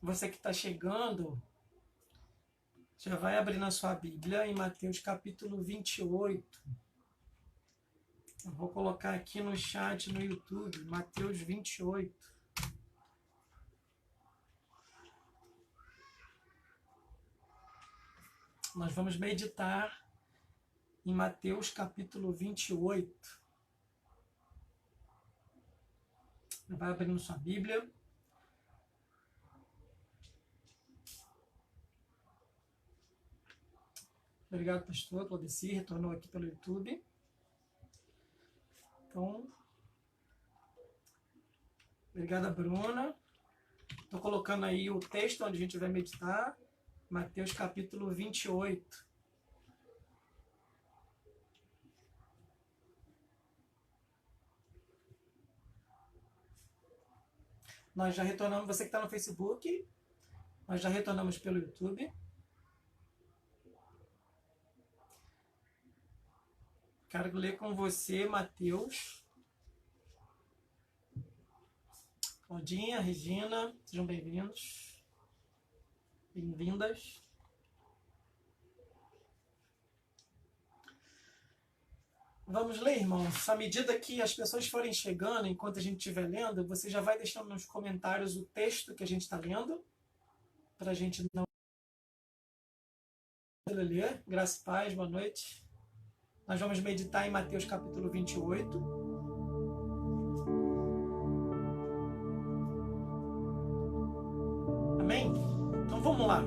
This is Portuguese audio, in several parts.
Você que está chegando, já vai abrir na sua Bíblia em Mateus capítulo 28. Eu vou colocar aqui no chat no YouTube, Mateus 28. Nós vamos meditar em Mateus capítulo 28. Vai abrindo sua Bíblia. Obrigado, pastor Claudeci, retornou aqui pelo YouTube. Então, obrigado, Bruna. Estou colocando aí o texto onde a gente vai meditar, Mateus capítulo 28. Nós já retornamos, você que está no Facebook, nós já retornamos pelo YouTube. Quero ler com você Mateus. Claudinha, Regina, sejam bem-vindos. Bem-vindas. Vamos ler, irmãos. À medida que as pessoas forem chegando, enquanto a gente estiver lendo, você já vai deixando nos comentários o texto que a gente está lendo, para a gente não ler. Graça e paz, boa noite. Nós vamos meditar em Mateus capítulo 28. Amém? Então vamos lá.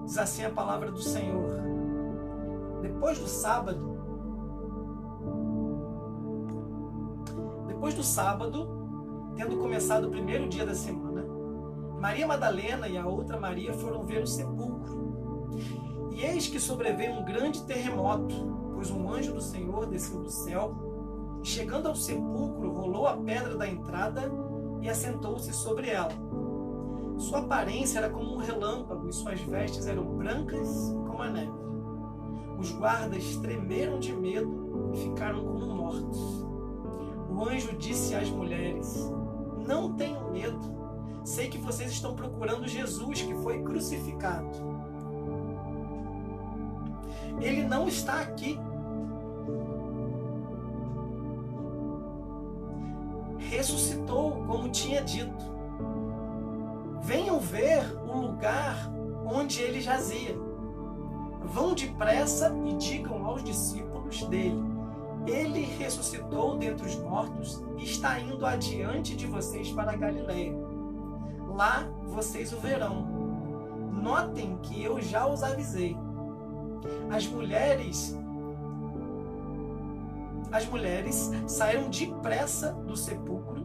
Diz assim a palavra do Senhor. Depois do sábado, tendo começado o primeiro dia da semana, Maria Madalena e a outra Maria foram ver o sepulcro. E eis que sobreveio um grande terremoto, pois um anjo do Senhor desceu do céu, e chegando ao sepulcro, rolou a pedra da entrada e assentou-se sobre ela. Sua aparência era como um relâmpago, e suas vestes eram brancas como a neve. Os guardas tremeram de medo e ficaram como mortos. O anjo disse às mulheres: não tenham medo, sei que vocês estão procurando Jesus, que foi crucificado. Ele não está aqui. Ressuscitou, como tinha dito. Venham ver o lugar onde ele jazia. Vão depressa e digam aos discípulos dele: ele ressuscitou dentre os mortos e está indo adiante de vocês para a Galileia. Lá vocês o verão. Notem que eu já os avisei. As mulheres saíram depressa do sepulcro,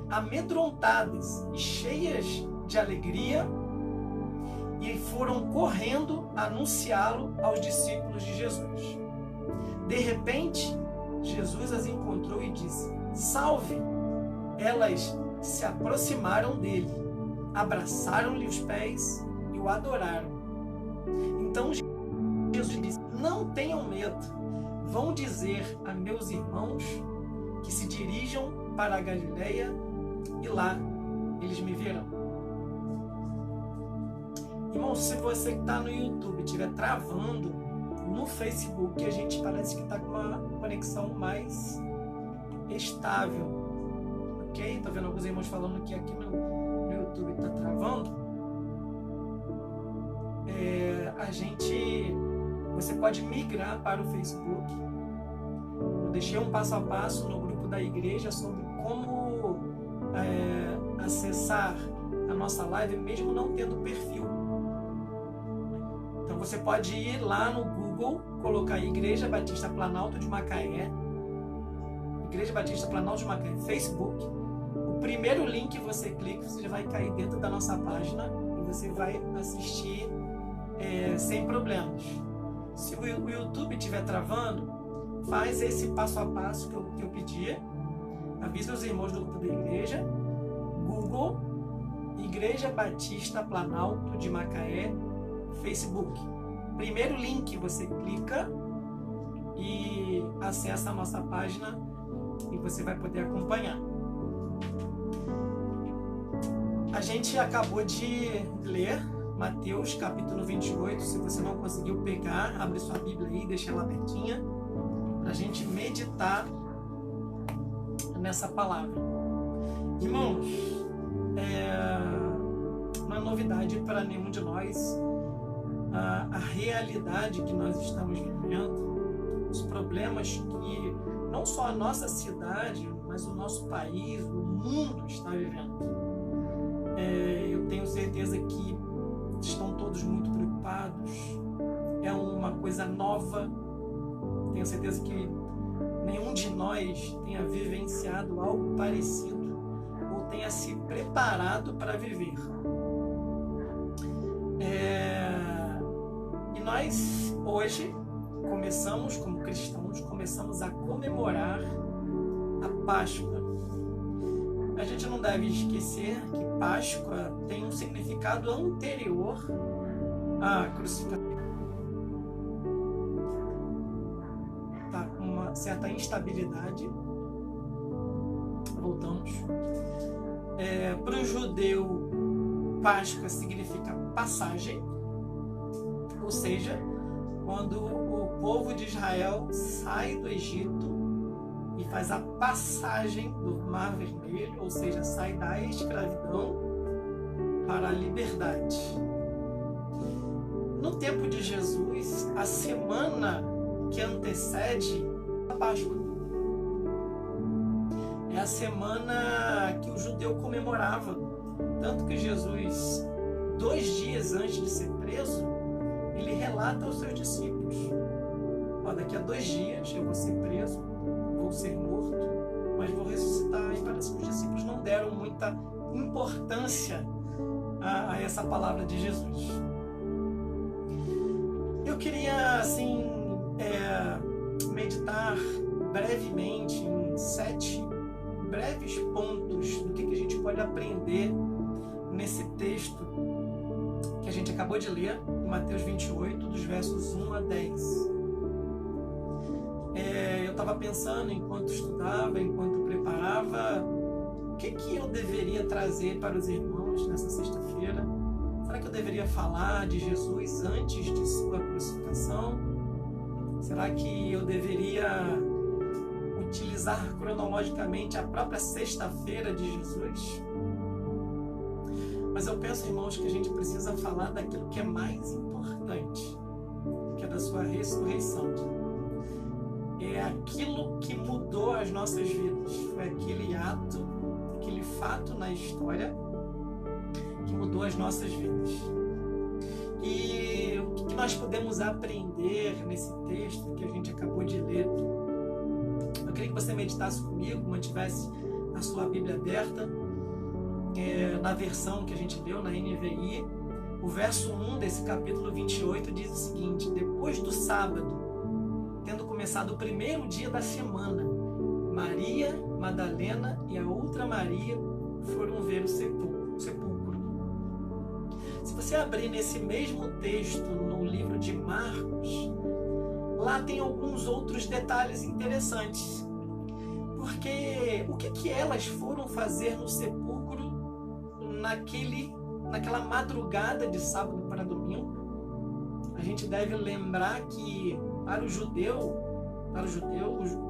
amedrontadas e cheias de alegria, e foram correndo anunciá-lo aos discípulos de Jesus. De repente, Jesus as encontrou e disse: salve! Elas se aproximaram dele, abraçaram-lhe os pés e o adoraram. Então Jesus disse: não tenham medo, vão dizer a meus irmãos que se dirijam para a Galileia e lá eles me verão. Irmão, se você que está no YouTube estiver travando, no Facebook a gente parece que está com uma conexão mais estável, ok? Estou vendo alguns irmãos falando que aqui no YouTube está travando. Você pode migrar para o Facebook. Eu deixei um passo a passo no grupo da igreja sobre como acessar a nossa live mesmo não tendo perfil. Então você pode ir lá no Google, colocar Igreja Batista Planalto de Macaé, Igreja Batista Planalto de Macaé, Facebook. O primeiro link que você clica, você já vai cair dentro da nossa página e você vai assistir sem problemas. Se o YouTube estiver travando, faz esse passo a passo que eu pedi. Avisa os irmãos do grupo da igreja. Google, Igreja Batista Planalto de Macaé, Facebook. Primeiro link você clica e acessa a nossa página e você vai poder acompanhar. A gente acabou de ler Mateus capítulo 28. Se você não conseguiu pegar, abre sua Bíblia aí, deixa ela abertinha, para a gente meditar nessa palavra. Irmãos, não é novidade para nenhum de nós a realidade que nós estamos vivendo, os problemas que não só a nossa cidade, mas o nosso país, o mundo está vivendo. Eu tenho certeza que estão todos muito preocupados. É uma coisa nova. Tenho certeza que nenhum de nós tenha vivenciado algo parecido ou tenha se preparado para viver. E nós hoje começamos, como cristãos, começamos a comemorar a Páscoa. A gente não deve esquecer que Páscoa tem um significado anterior à crucificação. Tá com uma certa instabilidade. Voltamos. Para o judeu, Páscoa significa passagem, ou seja, quando o povo de Israel sai do Egito e faz a passagem do Mar Vermelho, ou seja, sai da escravidão para a liberdade. No tempo de Jesus, a semana que antecede a Páscoa é a semana que o judeu comemorava. Tanto que Jesus, 2 dias antes de ser preso, ele relata aos seus discípulos: daqui a 2 dias eu vou ser preso, vou ser morto, mas vou ressuscitar. E parece que os discípulos não deram muita importância a essa palavra de Jesus. Eu queria, assim, meditar brevemente em 7 breves pontos do que a gente pode aprender nesse texto que a gente acabou de ler, em Mateus 28, dos versos 1 a 10. Eu estava pensando, enquanto estudava, enquanto preparava, o que eu deveria trazer para os irmãos nessa sexta-feira. Será que eu deveria falar de Jesus antes de sua crucificação? Será que eu deveria utilizar cronologicamente a própria sexta-feira de Jesus? Mas eu penso, irmãos, que a gente precisa falar daquilo que é mais importante, que é da sua ressurreição. É aquilo que mudou as nossas vidas. Foi aquele ato, aquele fato na história que mudou as nossas vidas. E o que nós podemos aprender nesse texto que a gente acabou de ler? Eu queria que você meditasse comigo, mantivesse a sua Bíblia aberta. Na versão que a gente leu, na NVI, o verso 1 desse capítulo 28 diz o seguinte: depois do sábado, tendo começado o primeiro dia da semana, Maria Madalena e a outra Maria foram ver o sepulcro. Se você abrir nesse mesmo texto no livro de Marcos, lá tem alguns outros detalhes interessantes. Porque o que elas foram fazer no sepulcro naquela madrugada de sábado para domingo? A gente deve lembrar que para o judeu,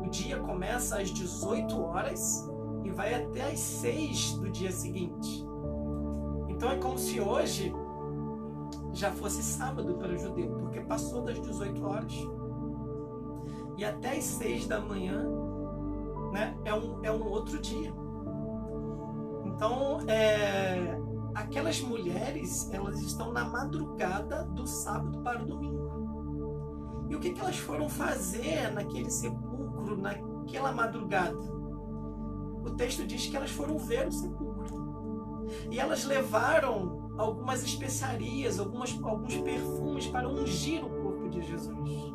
o dia começa às 18 horas e vai até às 6 do dia seguinte. Então é como se hoje já fosse sábado para o judeu, porque passou das 18 horas e até às 6 da manhã, né, é um outro dia. Então, aquelas mulheres, elas estão na madrugada do sábado para o domingo. E o que elas foram fazer naquele sepulcro, naquela madrugada? O texto diz que elas foram ver o sepulcro. E elas levaram algumas especiarias, alguns perfumes para ungir o corpo de Jesus.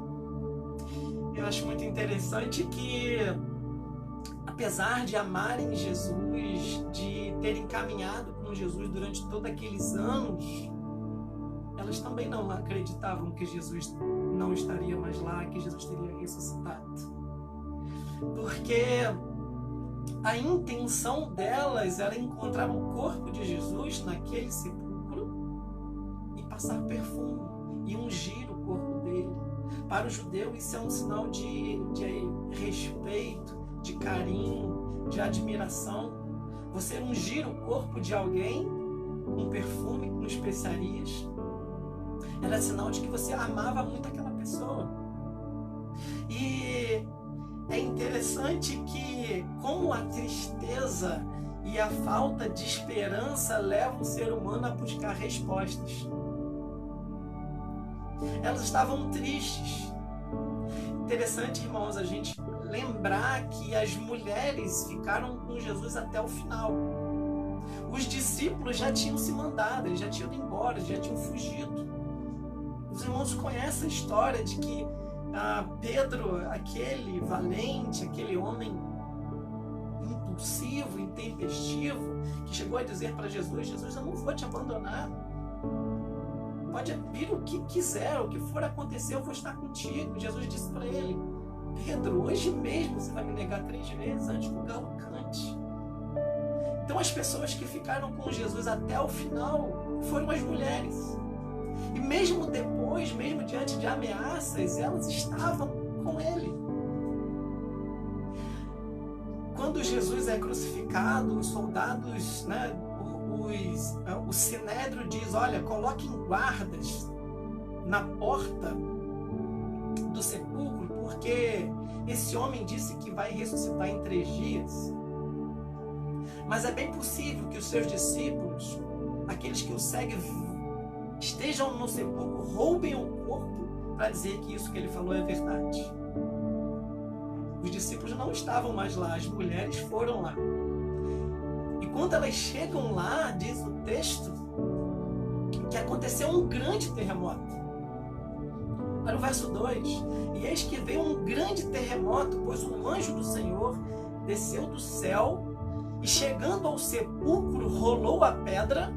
Eu acho muito interessante que, apesar de amarem Jesus, de terem caminhado com Jesus durante todos aqueles anos, elas também não acreditavam que Jesus não estaria mais lá, que Jesus teria ressuscitado. Porque a intenção delas era encontrar o corpo de Jesus naquele sepulcro e passar perfume e ungir o corpo dele. Para o judeu isso é um sinal de respeito, de carinho, de admiração. Você ungir o corpo de alguém com perfume, com especiarias, era sinal de que você amava muito aquela pessoa. E é interessante que como a tristeza e a falta de esperança levam o ser humano a buscar respostas. Elas estavam tristes. Interessante, irmãos, a gente lembrar que as mulheres ficaram com Jesus até o final. Os discípulos já tinham se mandado, eles já tinham ido embora, já tinham fugido. Os irmãos conhecem a história de que Pedro, aquele valente, aquele homem impulsivo, intempestivo, que chegou a dizer para Jesus: Jesus, eu não vou te abandonar. Pode vir o que quiser, o que for acontecer, eu vou estar contigo. Jesus disse para ele: Pedro, hoje mesmo você vai me negar 3 vezes antes que o galo cante. Então as pessoas que ficaram com Jesus até o final foram as mulheres. E mesmo depois, mesmo diante de ameaças, elas estavam com ele. Quando Jesus é crucificado, os soldados, o Sinédrio diz: olha, coloquem guardas na porta do sepulcro, porque esse homem disse que vai ressuscitar em 3 dias. Mas é bem possível que os seus discípulos, aqueles que o seguem, estejam no sepulcro, roubem o corpo para dizer que isso que ele falou é verdade. Os discípulos não estavam mais lá, as mulheres foram lá. E quando elas chegam lá, diz o texto, que aconteceu um grande terremoto. Olha o verso 2. E eis que veio um grande terremoto, pois um anjo do Senhor desceu do céu e, chegando ao sepulcro, rolou a pedra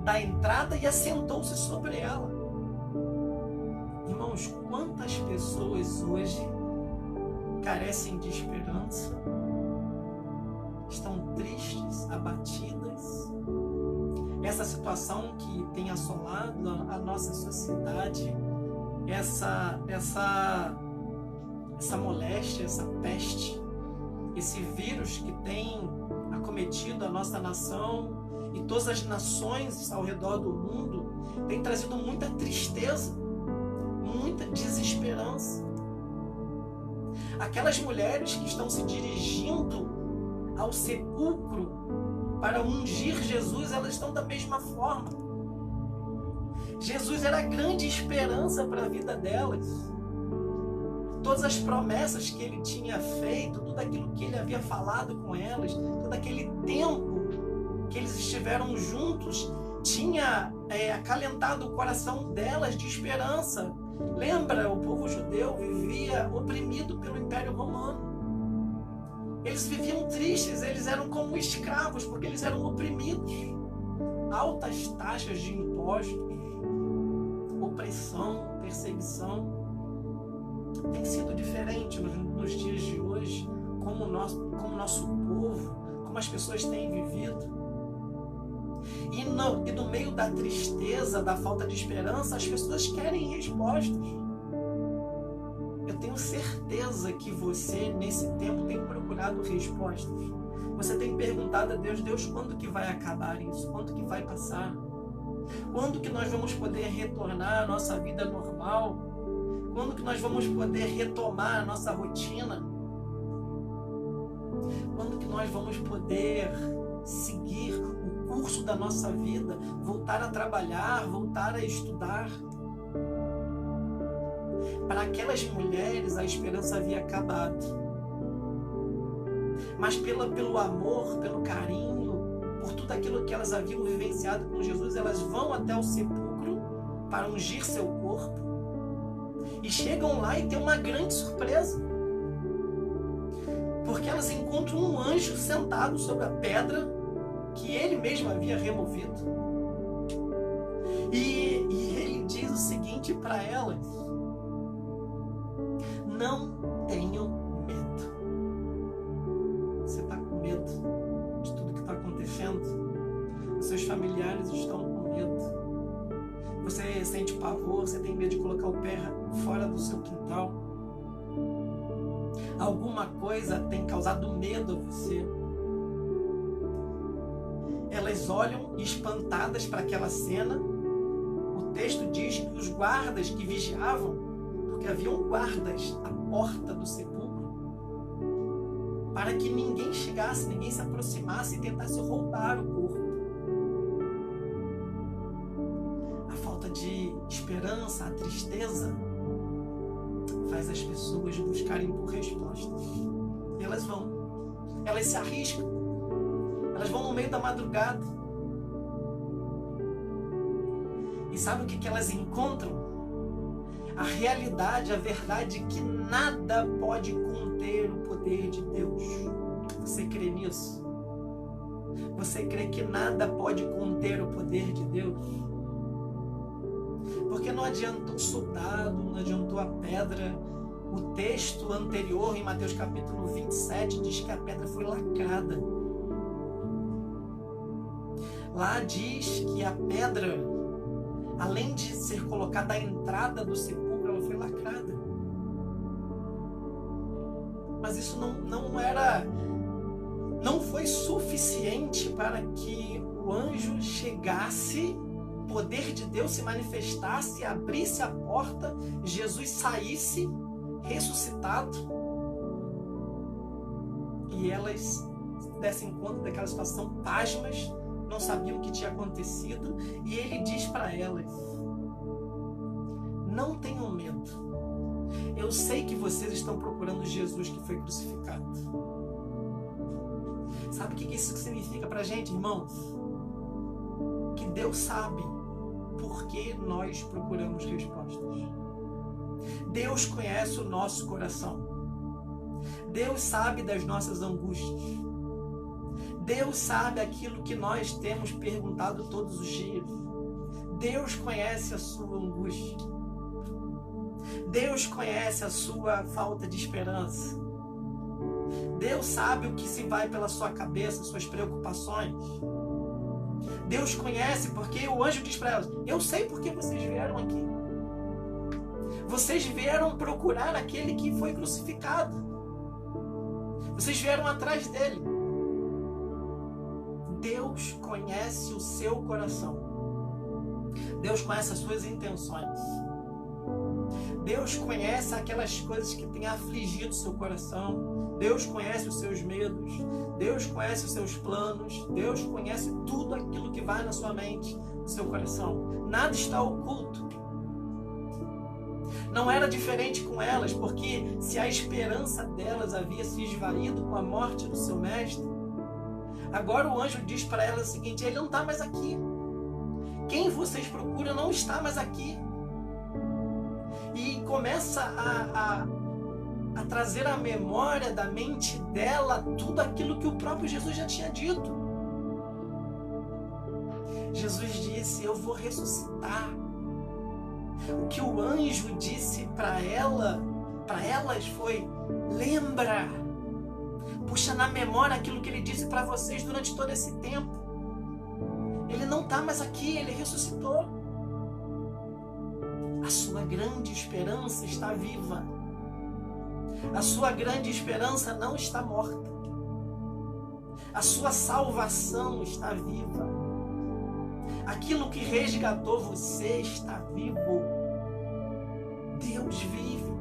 da entrada e assentou-se sobre ela. Irmãos, quantas pessoas hoje carecem de esperança, estão tristes, abatidas. Essa situação que tem assolado a nossa sociedade, essa moléstia, essa peste, esse vírus que tem acometido a nossa nação e todas as nações ao redor do mundo, tem trazido muita tristeza, muita desesperança. Aquelas mulheres que estão se dirigindo ao sepulcro para ungir Jesus, elas estão da mesma forma. Jesus era a grande esperança para a vida delas. Todas as promessas que ele tinha feito, tudo aquilo que ele havia falado com elas, todo aquele tempo que eles estiveram juntos, tinha acalentado o coração delas de esperança. Lembra, o povo judeu vivia oprimido pelo Império Romano. Eles viviam tristes, eles eram como escravos, porque eles eram oprimidos. Altas taxas de impostos, opressão, perseguição. Tem sido diferente nos dias de hoje, como o nosso povo, como as pessoas têm vivido. E no meio da tristeza, da falta de esperança, as pessoas querem respostas. Eu tenho certeza que você, nesse tempo, tem procurado respostas. Você tem perguntado a Deus: Deus, quando que vai acabar isso? Quando que vai passar? Quando que nós vamos poder retornar à nossa vida normal? Quando que nós vamos poder retomar a nossa rotina? Quando que nós vamos poder seguir o curso da nossa vida, voltar a trabalhar, voltar a estudar? Para aquelas mulheres a esperança havia acabado. Mas pelo amor, pelo carinho, por tudo aquilo que elas haviam vivenciado com Jesus, elas vão até o sepulcro para ungir seu corpo. E chegam lá e tem uma grande surpresa. Porque elas encontram um anjo sentado sobre a pedra que ele mesmo havia removido. E ele diz o seguinte para elas: não tenham medo. familiares estão com medo. Você sente pavor, você tem medo de colocar o pé fora do seu quintal. Alguma coisa tem causado medo a você. Elas olham espantadas para aquela cena. O texto diz que os guardas que vigiavam, porque haviam guardas à porta do sepulcro, para que ninguém chegasse, ninguém se aproximasse e tentasse roubar o corpo. A falta de esperança, a tristeza, faz as pessoas buscarem por respostas. E elas vão. Elas se arriscam. Elas vão no meio da madrugada. E sabe o que elas encontram? A realidade, a verdade que nada pode conter o poder de Deus. Você crê nisso? Você crê que nada pode conter o poder de Deus? Porque não adiantou o soldado, não adiantou a pedra. O texto anterior, em Mateus capítulo 27, diz que a pedra foi lacrada. Lá diz que a pedra, além de ser colocada à entrada do sepulcro, ela foi lacrada. Mas isso não foi suficiente para que o anjo chegasse, o poder de Deus se manifestasse, abrisse a porta, Jesus saísse ressuscitado e elas dessem conta daquela situação, pasmas, não sabiam o que tinha acontecido, e ele diz para elas: não tenham medo, eu sei que vocês estão procurando Jesus que foi crucificado. Sabe o que isso significa para a gente, irmãos? Que Deus sabe por que nós procuramos respostas. Deus conhece o nosso coração. Deus sabe das nossas angústias. Deus sabe aquilo que nós temos perguntado todos os dias. Deus conhece a sua angústia. Deus conhece a sua falta de esperança. Deus sabe o que se vai pela sua cabeça, suas preocupações. Deus conhece, porque o anjo diz para elas: eu sei porque vocês vieram aqui. Vocês vieram procurar aquele que foi crucificado. Vocês vieram atrás dele. Deus conhece o seu coração. Deus conhece as suas intenções. Deus conhece aquelas coisas que têm afligido o seu coração. Deus conhece os seus medos. Deus conhece os seus planos. Deus conhece tudo aquilo que vai na sua mente, no seu coração. Nada está oculto. Não era diferente com elas, porque se a esperança delas havia se esvaído com a morte do seu mestre, agora o anjo diz para elas o seguinte: ele não está mais aqui. Quem vocês procuram não está mais aqui. E começa a trazer à memória da mente dela tudo aquilo que o próprio Jesus já tinha dito. Jesus disse: eu vou ressuscitar. O que o anjo disse para elas foi: lembra, puxa na memória aquilo que ele disse para vocês durante todo esse tempo. Ele não está mais aqui, ele ressuscitou. A sua grande esperança está viva. A sua grande esperança não está morta. A sua salvação está viva. Aquilo que resgatou você está vivo. Deus vive.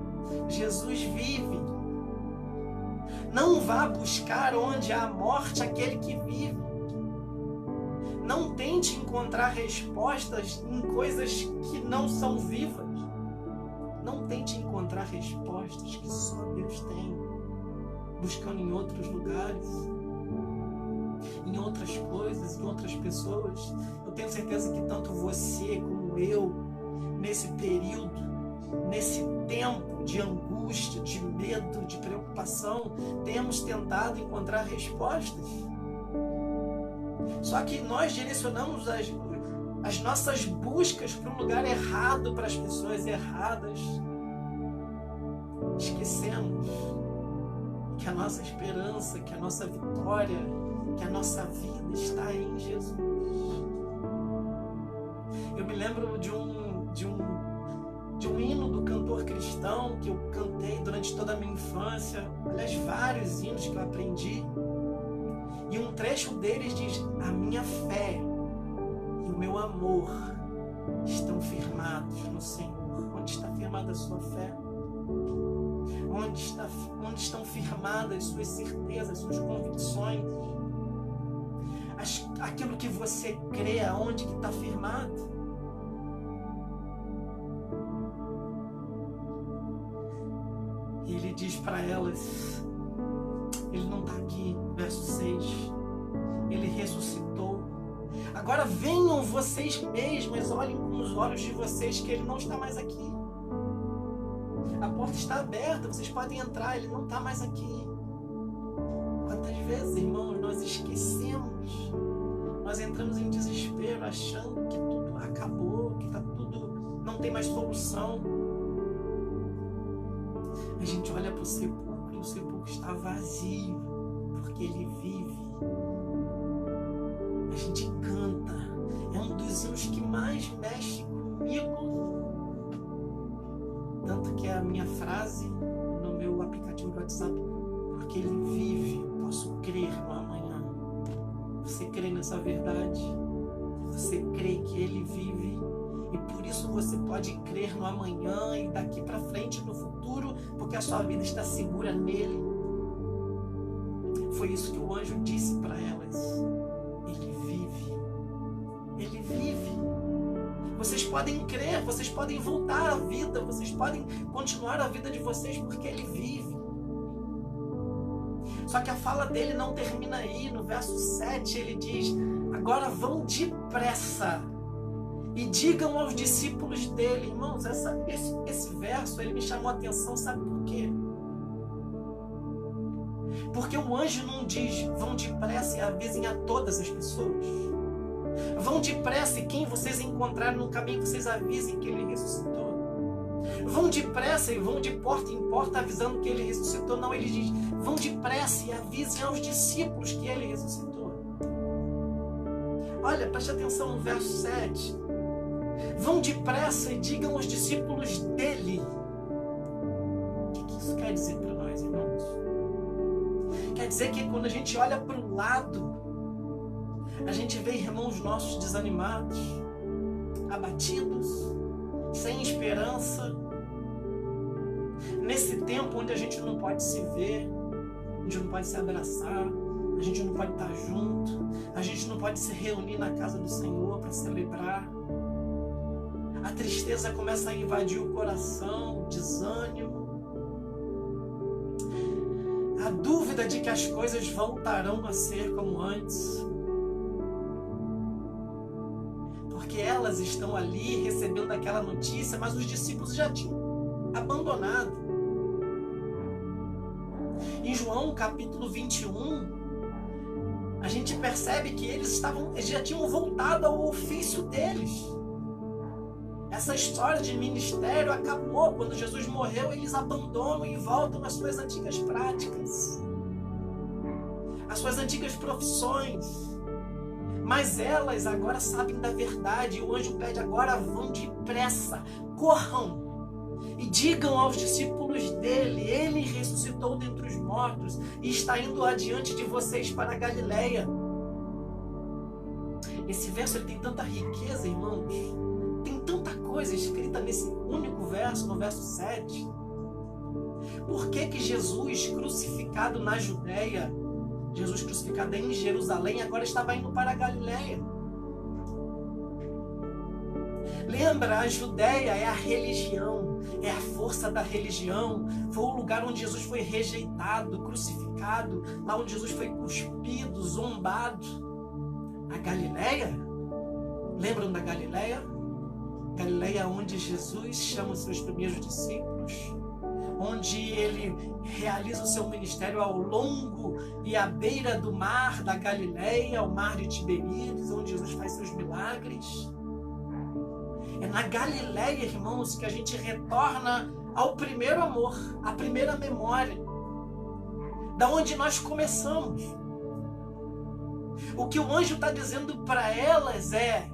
Jesus vive. Não vá buscar onde há morte aquele que vive. Não tente encontrar respostas em coisas que não são vivas. Não tente encontrar respostas que só Deus tem, buscando em outros lugares, em outras coisas, em outras pessoas. Eu tenho certeza que tanto você como eu, nesse período, nesse tempo de angústia, de medo, de preocupação, temos tentado encontrar respostas. Só que nós direcionamos as nossas buscas para um lugar errado, para as pessoas erradas. Esquecemos que a nossa esperança, que a nossa vitória, que a nossa vida está em Jesus. Eu me lembro de um hino do cantor cristão que eu cantei durante toda a minha infância. Aliás, vários hinos que eu aprendi. E um trecho deles diz: a minha fé e o meu amor estão firmados no Senhor. Onde está firmada a sua fé? Onde estão firmadas suas certezas, suas convicções? Aquilo que você crê, aonde que está firmado? E ele diz para elas, ele não está aqui, verso 6, ele ressuscitou. Agora venham vocês mesmas, olhem com os olhos de vocês que ele não está mais aqui. A porta está aberta, vocês podem entrar, ele não está mais aqui. Quantas vezes, irmãos, nós esquecemos, nós entramos em desespero achando que tudo acabou, que tá tudo, não tem mais solução. A gente olha para o sepulcro e o sepulcro está vazio, porque ele vive. A gente canta, é um dos hinos que mais mexe comigo. Tanto que é a minha frase no meu aplicativo do WhatsApp: porque ele vive, eu posso crer no amanhã. Você crê nessa verdade? Você crê que ele vive? E por isso você pode crer no amanhã e daqui para frente no futuro, porque a sua vida está segura nele. Foi isso que o anjo disse para elas. Ele vive. Ele vive. Vocês podem crer, vocês podem voltar à vida, vocês podem continuar a vida de vocês porque ele vive. Só que a fala dele não termina aí. No verso 7 ele diz: agora vão depressa e digam aos discípulos dele. Irmãos, esse verso ele me chamou a atenção, sabe por quê? Porque o anjo não diz: vão depressa e avisem a todas as pessoas. Vão depressa e quem vocês encontrarem no caminho, vocês avisem que ele ressuscitou. Vão depressa e vão de porta em porta avisando que ele ressuscitou. Não, ele diz: vão depressa e avisem aos discípulos que ele ressuscitou. Olha, preste atenção no verso 7. Vão depressa e digam aos discípulos dele. O que isso quer dizer para nós, irmãos? Quer dizer que quando a gente olha para o lado, a gente vê irmãos nossos desanimados, abatidos, sem esperança. Nesse tempo onde a gente não pode se ver, a gente não pode se abraçar, a gente não pode estar junto, a gente não pode se reunir na casa do Senhor para celebrar. A tristeza começa a invadir o coração, o desânimo. A dúvida de que as coisas voltarão a ser como antes. Porque elas estão ali recebendo aquela notícia, mas os discípulos já tinham abandonado. Em João capítulo 21, a gente percebe que eles já tinham voltado ao ofício deles. Essa história de ministério acabou. Quando Jesus morreu, eles abandonam e voltam às suas antigas práticas, às suas antigas profissões. Mas elas agora sabem da verdade. E o anjo pede: agora vão depressa, corram e digam aos discípulos dele: ele ressuscitou dentre os mortos e está indo adiante de vocês para a Galileia. Esse verso ele tem tanta riqueza, irmãos. Tem tanta coisa escrita nesse único verso, no verso 7. Por que que Jesus, crucificado na Judéia, Jesus crucificado em Jerusalém, agora estava indo para a Galileia? Lembra, a Judéia é a religião, é a força da religião. Foi o lugar onde Jesus foi rejeitado, crucificado, lá onde Jesus foi cuspido, zombado. A Galileia, lembram da Galileia? Galileia onde Jesus chama os seus primeiros discípulos, onde ele realiza o seu ministério ao longo e à beira do mar da Galileia, o mar de Tiberíades, onde Jesus faz seus milagres. É na Galileia, irmãos, que a gente retorna ao primeiro amor, à primeira memória, da onde nós começamos. O que o anjo está dizendo para elas é: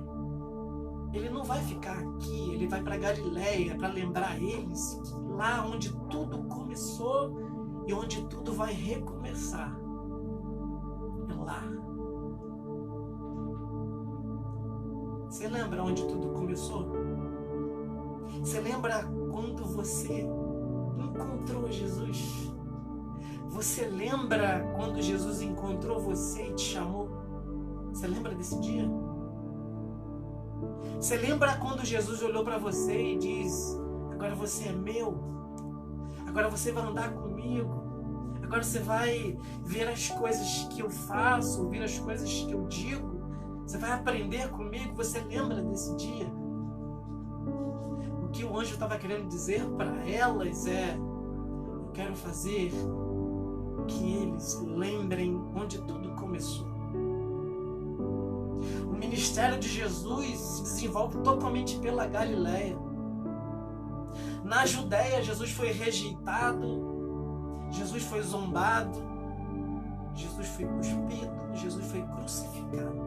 ele não vai ficar aqui, ele vai para Galileia para lembrar eles que lá onde tudo começou e onde tudo vai recomeçar. É lá. Você lembra onde tudo começou? Você lembra quando você encontrou Jesus? Você lembra quando Jesus encontrou você e te chamou? Você lembra desse dia? Você lembra quando Jesus olhou para você e diz: agora você é meu, agora você vai andar comigo, agora você vai ver as coisas que eu faço, ouvir as coisas que eu digo, você vai aprender comigo? Você lembra desse dia? O que o anjo estava querendo dizer para elas é: eu quero fazer que eles lembrem onde tudo começou. O ministério de Jesus se desenvolve totalmente pela Galileia. Na Judéia, Jesus foi rejeitado, Jesus foi zombado, Jesus foi cuspido, Jesus foi crucificado.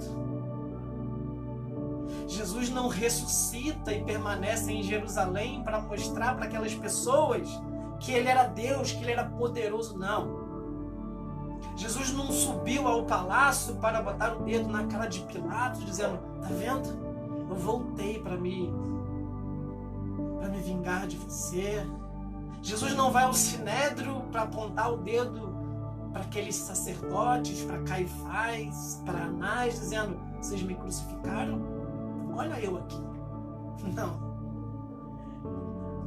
Jesus não ressuscita e permanece em Jerusalém para mostrar para aquelas pessoas que ele era Deus, que ele era poderoso, não. Jesus não subiu ao palácio para botar o dedo na cara de Pilatos, dizendo: tá vendo? Eu voltei para me vingar de você. Jesus não vai ao Sinédrio para apontar o dedo para aqueles sacerdotes, para Caifás, para Anás, dizendo: vocês me crucificaram? Olha eu aqui. Não.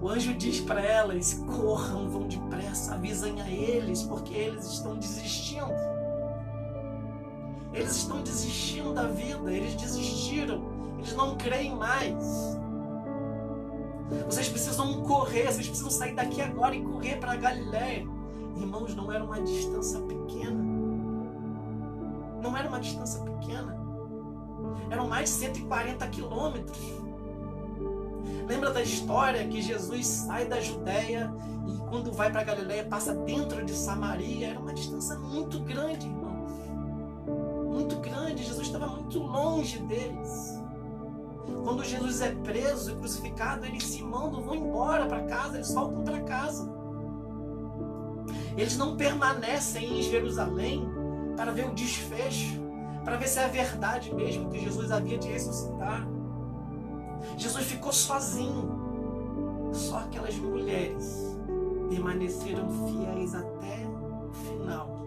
O anjo diz para elas: corram, vão depressa, avisem a eles, porque eles estão desistindo. Eles estão desistindo da vida, eles desistiram, eles não creem mais. Vocês precisam correr, vocês precisam sair daqui agora e correr para a Galileia. Irmãos, não era uma distância pequena. Não era uma distância pequena. Eram mais de 140 quilômetros. Lembra da história que Jesus sai da Judéia e quando vai para a Galileia passa dentro de Samaria? Era uma distância muito grande, irmãos. Muito grande. Jesus estava muito longe deles. Quando Jesus é preso e crucificado, eles se mandam, vão embora para casa, eles voltam para casa. Eles não permanecem em Jerusalém para ver o desfecho, para ver se é verdade mesmo que Jesus havia de ressuscitar. Jesus ficou sozinho. Só aquelas mulheres permaneceram fiéis até o final.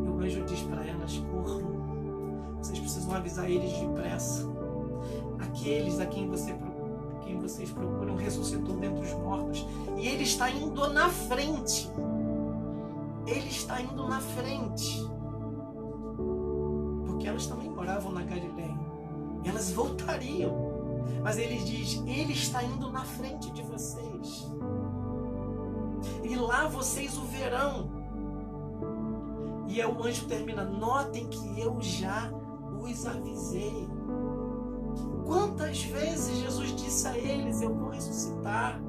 E o anjo diz para elas: corram. Vocês precisam avisar eles depressa. Aqueles a quem vocês procuram ressuscitou dentre os mortos. E ele está indo na frente. Ele está indo na frente. Porque elas também moravam na Galileia. Elas voltariam. Mas ele diz: ele está indo na frente de vocês. E lá vocês o verão. E aí o anjo termina: notem que eu já os avisei. Quantas vezes Jesus disse a eles: eu vou ressuscitar,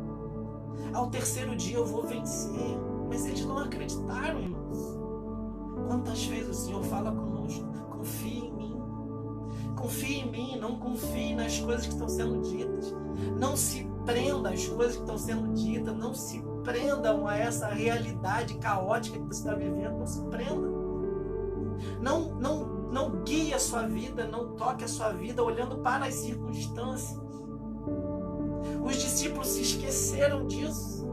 ao terceiro dia eu vou vencer. Mas eles não acreditaram, irmãos. Quantas vezes o Senhor fala conosco: confie em mim. Confie em mim, não confie nas coisas que estão sendo ditas. Não se prenda às coisas que estão sendo ditas. Não se prendam a essa realidade caótica que você está vivendo. Não se prenda. Não guie a sua vida, não toque a sua vida olhando para as circunstâncias. Os discípulos se esqueceram disso.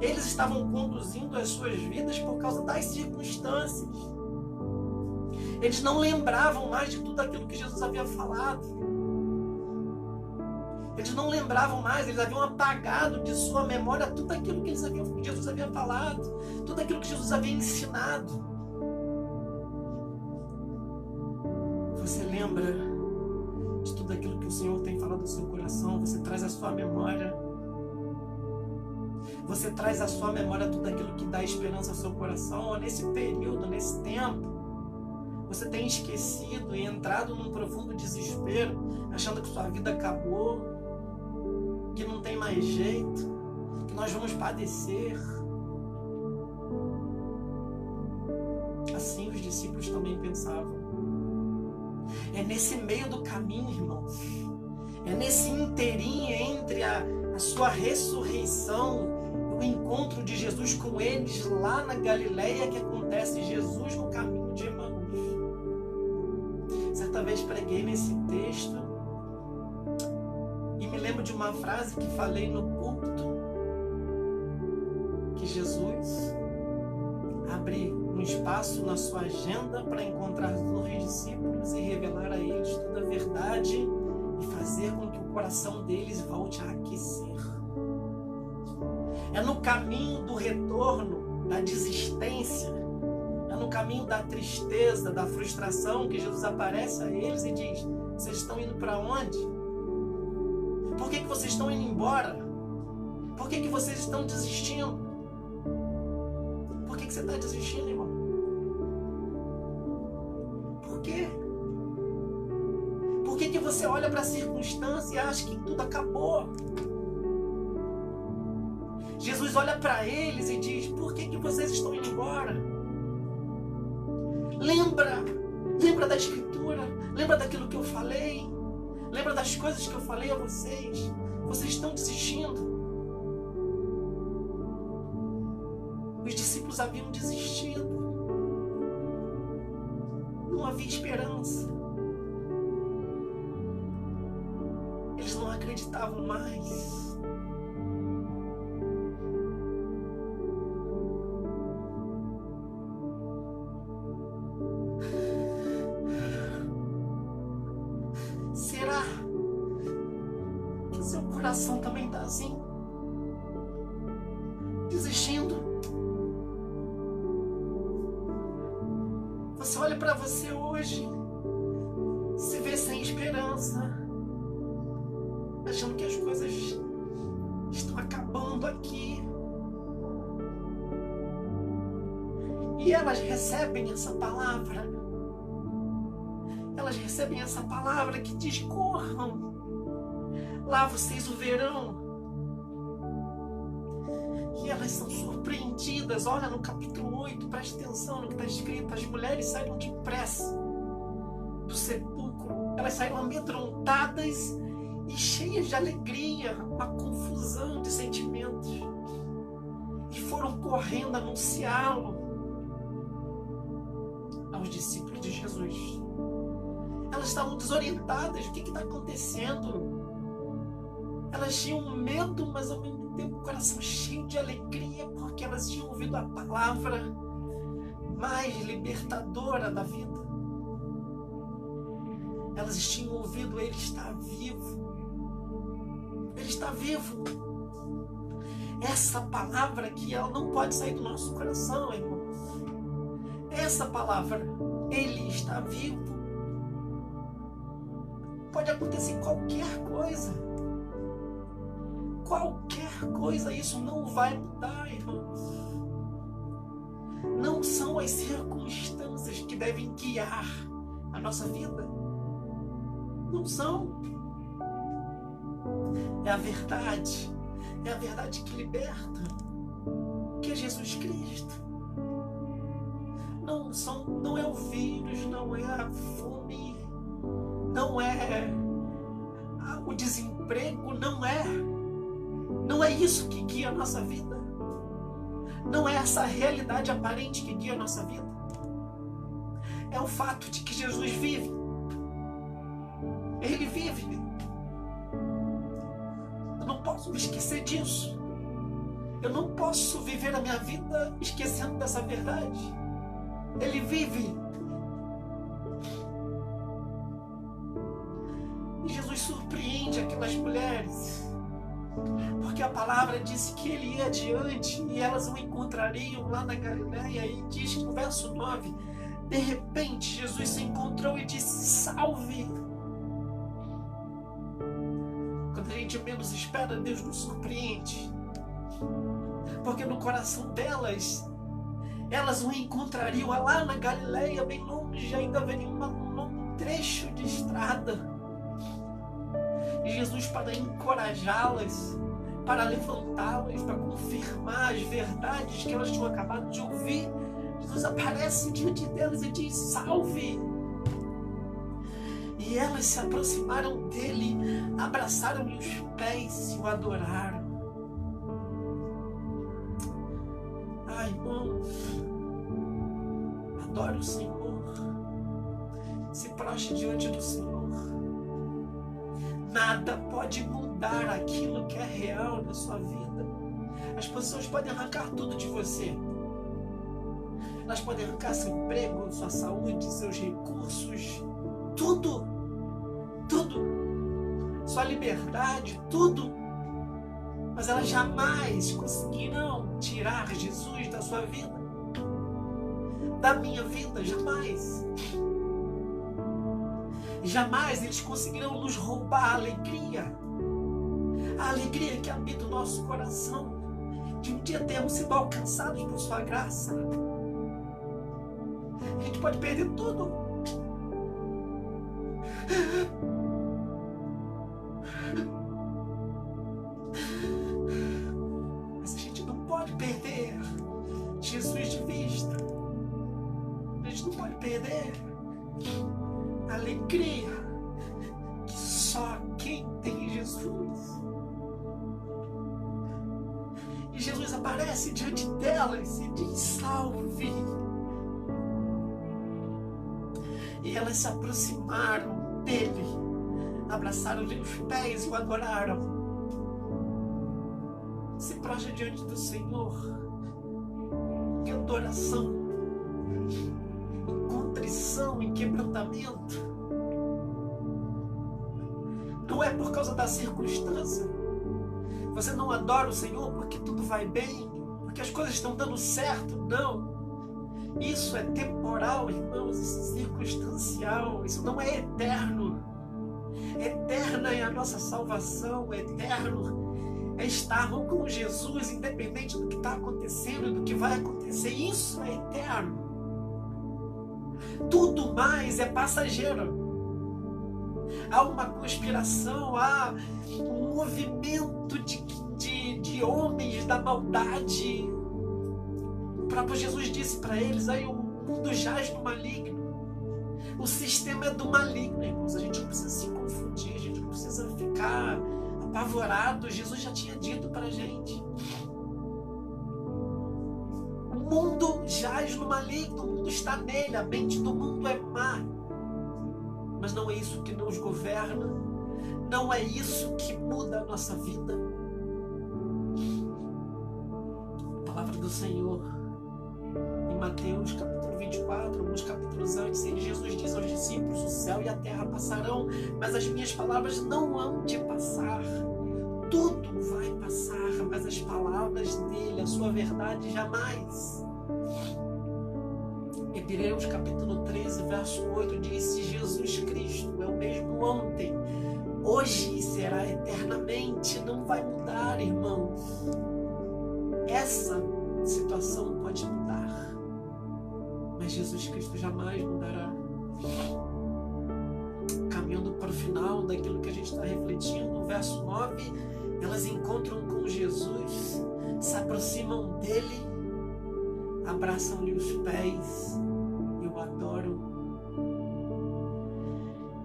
Eles estavam conduzindo as suas vidas por causa das circunstâncias. Eles não lembravam mais de tudo aquilo que Jesus havia falado. Eles não lembravam mais, eles haviam apagado de sua memória tudo aquilo que Jesus havia falado, tudo aquilo que Jesus havia ensinado. Você lembra de tudo aquilo que o Senhor tem falado no seu coração? Você traz à sua memória. Você traz à sua memória tudo aquilo que dá esperança ao seu coração. Ou nesse período, nesse tempo, você tem esquecido e entrado num profundo desespero, achando que sua vida acabou, que não tem mais jeito, que nós vamos padecer. Assim os discípulos também pensavam. É nesse meio do caminho, irmãos. É nesse inteirinho entre a sua ressurreição e o encontro de Jesus com eles lá na Galileia que acontece Jesus no caminho de Emaús. Certa vez preguei nesse texto e me lembro de uma frase que falei no púlpito, que Jesus abre um espaço na sua agenda para encontrar os dois discípulos e revelar a eles toda a verdade e fazer com que o coração deles volte a aquecer. É no caminho do retorno, da desistência, é no caminho da tristeza, da frustração que Jesus aparece a eles e diz: vocês estão indo para onde? Por que vocês estão indo embora? Por que vocês estão desistindo? Por que você está desistindo, irmão? Por quê? Por que você olha para a circunstância e acha que tudo acabou? Jesus olha para eles e diz: por que vocês estão indo embora? Lembra da Escritura, lembra daquilo que eu falei, lembra das coisas que eu falei a vocês. Vocês estão desistindo. Os discípulos haviam desistido. Não havia esperança. Eles não acreditavam mais. Será que o seu coração também está assim? Desistindo? Você olha para você hoje, se vê sem esperança, achando que as coisas estão acabando aqui. E elas recebem essa palavra. Elas recebem essa palavra que diz: corram, lá vocês o verão. E elas são surpreendidas. Olha no capítulo 8, preste atenção no que está escrito: as mulheres saíram depressa do sepulcro. Elas saíram amedrontadas e cheias de alegria, uma confusão de sentimentos, e foram correndo anunciá-lo aos discípulos de Jesus. Elas estavam desorientadas. O que está acontecendo? Elas tinham medo, mas ao mesmo tempo o coração cheio de alegria, porque elas tinham ouvido a palavra mais libertadora da vida. Elas tinham ouvido: Ele está vivo. Ele está vivo. Essa palavra que ela não pode sair do nosso coração, irmãos. Essa palavra, Ele está vivo. Pode acontecer qualquer coisa. Qualquer coisa, isso não vai mudar, irmãos. Não são as circunstâncias que devem guiar a nossa vida. Não são. É a verdade. É a verdade que liberta, que é Jesus Cristo. Não é o vírus, não é a fome, não é o desemprego, não é isso que guia a nossa vida. Não é essa realidade aparente que guia a nossa vida. É o fato de que Jesus vive. Ele vive. Eu não posso me esquecer disso. Eu não posso viver a minha vida esquecendo dessa verdade. Ele vive. E Jesus surpreende aquelas mulheres, porque a palavra disse que ele ia adiante e elas o encontrariam lá na Galileia. E diz no verso 9: de repente Jesus se encontrou e disse: salve. Quando a gente menos espera, Deus nos surpreende, porque no coração delas, elas o encontrariam lá na Galileia, bem longe, ainda haveria um longo trecho de estrada. E Jesus, para encorajá-las, para levantá-las, para confirmar as verdades que elas tinham acabado de ouvir, Jesus aparece diante delas e diz: salve. elas se aproximaram dele, abraçaram-lhe os pés e o adoraram. Ai, irmãos, adore o Senhor, se prostre diante do Senhor. Nada pode mudar aquilo que é real na sua vida. As pessoas podem arrancar tudo de você. Elas podem arrancar seu emprego, sua saúde, seus recursos, tudo, tudo, sua liberdade, tudo. Mas elas jamais conseguirão tirar Jesus da sua vida, da minha vida, jamais. Jamais eles conseguirão nos roubar a alegria que habita o nosso coração, de um dia termos sido alcançados por sua graça. A gente pode perder tudo. Mas a gente não pode perder Jesus de vista. A gente não pode perder a alegria que só quem tem Jesus. E Jesus aparece diante delas e diz: salve. E elas se aproximaram dele, abraçaram-lhe os pés e o adoraram. Se prostra diante do Senhor, que adoração, contrição e quebrantamento. Não é por causa da circunstância. Você não adora o Senhor porque tudo vai bem, porque as coisas estão dando certo. Não. Isso é temporal, irmãos. Isso é circunstancial. Isso não é eterno. Eterna é a nossa salvação. Eterno é estarmos com Jesus, independente do que está acontecendo e do que vai acontecer. Isso é eterno. Tudo mais é passageiro. Há uma conspiração, há um movimento de homens da maldade. O próprio Jesus disse para eles: aí o mundo jaz no maligno. O sistema é do maligno, irmãos. A gente não precisa se confundir, a gente não precisa ficar apavorado. Jesus já tinha dito para a gente. O mundo jaz no maligno, o mundo está nele, a mente do mundo é má. Mas não é isso que nos governa, não é isso que muda a nossa vida. A palavra do Senhor, em Mateus capítulo 24, alguns capítulos antes, Jesus diz aos discípulos: o céu e a terra passarão, mas as minhas palavras não hão de passar. Tudo vai passar, mas as palavras dele, a sua verdade, jamais. Hebreus capítulo 13, verso 8 diz: Jesus Cristo é o mesmo ontem, hoje e será eternamente. Não vai mudar, irmãos. Essa situação pode mudar, mas Jesus Cristo jamais mudará. Caminhando para o final daquilo que a gente está refletindo, no verso 9, elas encontram com Jesus, se aproximam dele, abraçam-lhe os pés e o adoram,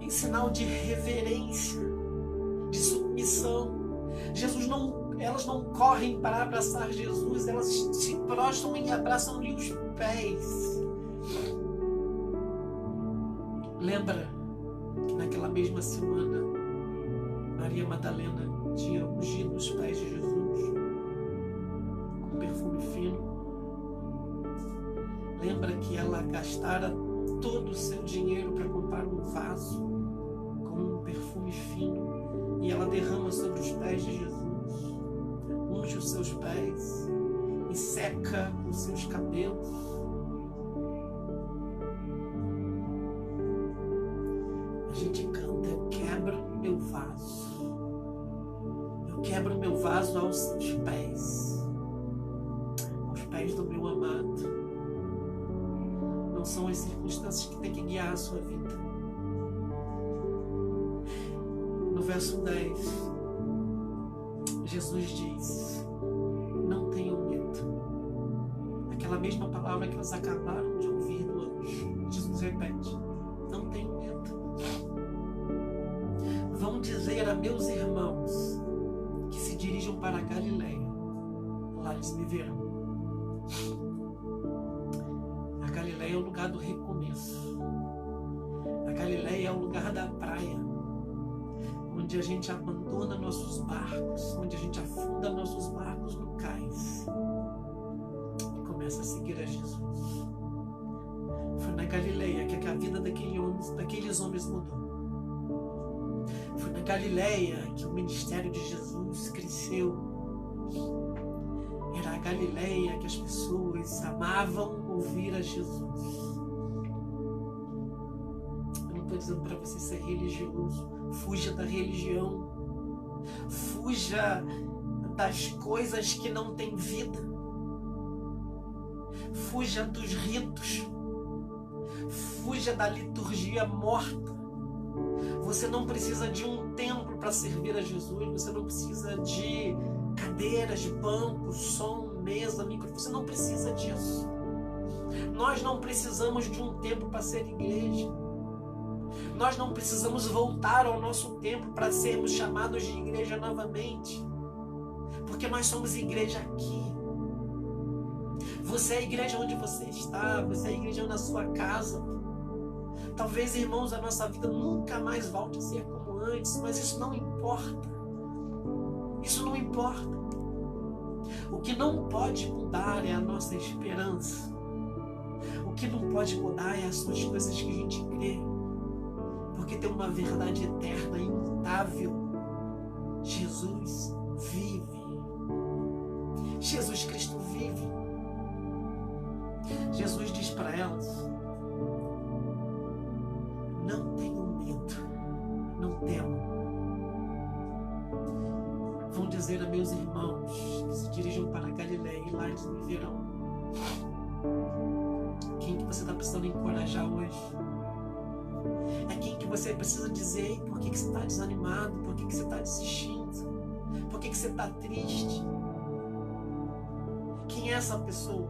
em sinal de reverência, de submissão. Elas não correm para abraçar Jesus, elas se prostram e abraçam-lhe os pés. Lembra que naquela mesma semana Maria Madalena tinha ungido os pés de Jesus com perfume fino? Lembra que ela gastara todo o seu dinheiro para comprar um vaso com um perfume fino e ela derrama sobre os pés de Jesus, unge os seus pés e seca os seus cabelos? A gente canta: eu quebro meu vaso, eu quebro meu vaso aos seus pés, aos pés do meu amado. Não são as circunstâncias que têm que guiar a sua vida. No verso 10, Jesus diz: não tenham medo. Aquela mesma palavra que elas acabaram de ouvir do anjo, Jesus repete: não tenham medo. dizer a meus irmãos que se dirijam para a Galileia, lá eles me verão. A Galileia é o lugar do recomeço. A Galileia é o lugar da praia, onde a gente abandona nossos barcos, onde a gente afunda nossos barcos no cais e começa a seguir a Jesus. Foi na Galileia que a vida daqueles homens mudou. Foi na Galileia que o ministério de Jesus cresceu. Era a Galileia que as pessoas amavam ouvir a Jesus. Eu não estou dizendo para você ser religioso. Fuja da religião. Fuja das coisas que não têm vida. Fuja dos ritos. Fuja da liturgia morta. Você não precisa de um templo para servir a Jesus. Você não precisa de cadeiras, de bancos, som, mesa, microfone. Você não precisa disso. Nós não precisamos de um templo para ser igreja. Nós não precisamos voltar ao nosso templo para sermos chamados de igreja novamente. Porque nós somos igreja aqui. Você é a igreja onde você está. Você é a igreja na sua casa. Talvez, irmãos, a nossa vida nunca mais volte a ser como antes. Mas isso não importa. Isso não importa. O que não pode mudar é a nossa esperança. O que não pode mudar é as coisas que a gente crê. Porque tem uma verdade eterna, imutável. Jesus vive. Jesus Cristo vive. Jesus diz para elas: não tenham medo, não temam. Vão dizer a meus irmãos que se dirijam para a Galileia e lá eles me verão. Quem que você está precisando encorajar hoje? É quem que você precisa dizer por que você está desanimado, por que você está desistindo, por que você está triste. Quem é essa pessoa?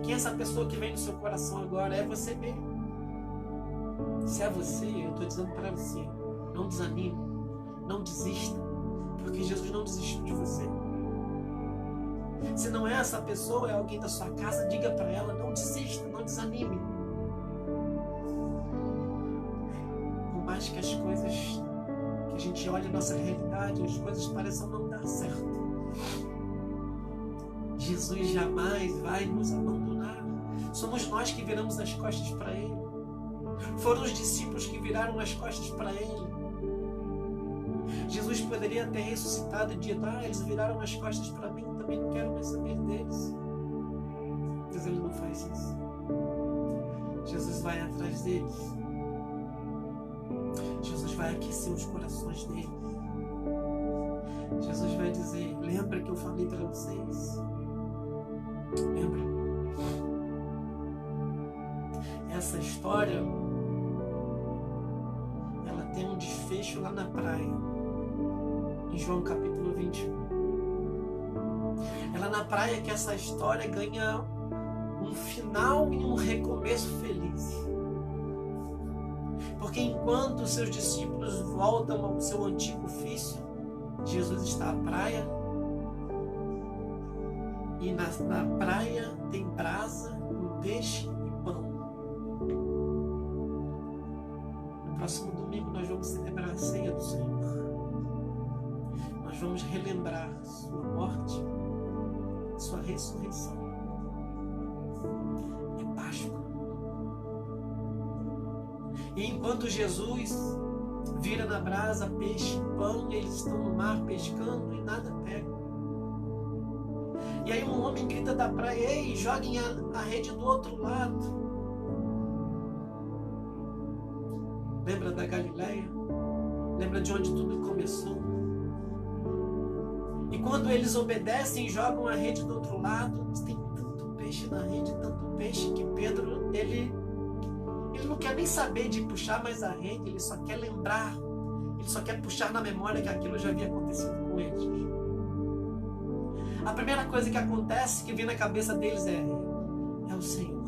Quem é essa pessoa que vem no seu coração agora? É você mesmo. Se é você, eu estou dizendo para você: não desanime, não desista, porque Jesus não desistiu de você. Se não é essa pessoa, é alguém da sua casa, diga para ela: não desista, não desanime. Por mais que as coisas que a gente olha a nossa realidade, as coisas pareçam não dar certo, Jesus jamais vai nos abandonar. Somos nós que viramos as costas para Ele. Foram os discípulos que viraram as costas para Ele. Jesus poderia ter ressuscitado e dito: eles viraram as costas para mim, também não quero mais saber deles. Mas Ele não faz isso. Jesus vai atrás deles. Jesus vai aquecer os corações deles. Jesus vai dizer: lembra que eu falei para vocês? Lembra? Essa história, ela tem um desfecho lá na praia, em João capítulo 21. Ela na praia que essa história ganha um final e um recomeço feliz. Porque enquanto os seus discípulos voltam ao seu antigo ofício, Jesus está à praia. E na praia tem brasa, um peixe e pão. No próximo domingo nós vamos celebrar a ceia do Senhor. Nós vamos relembrar sua morte, sua ressurreição. É Páscoa. E enquanto Jesus vira na brasa peixe e pão, eles estão no mar pescando e nada pega. E aí um homem grita da praia: ei, joguem a rede do outro lado. Lembra da Galileia? Lembra de onde tudo começou? E quando eles obedecem e jogam a rede do outro lado, tem tanto peixe na rede, tanto peixe, que Pedro, ele não quer nem saber de puxar mais a rede, ele só quer lembrar, ele só quer puxar na memória que aquilo já havia acontecido com eles. A primeira coisa que acontece, que vem na cabeça deles é o Senhor.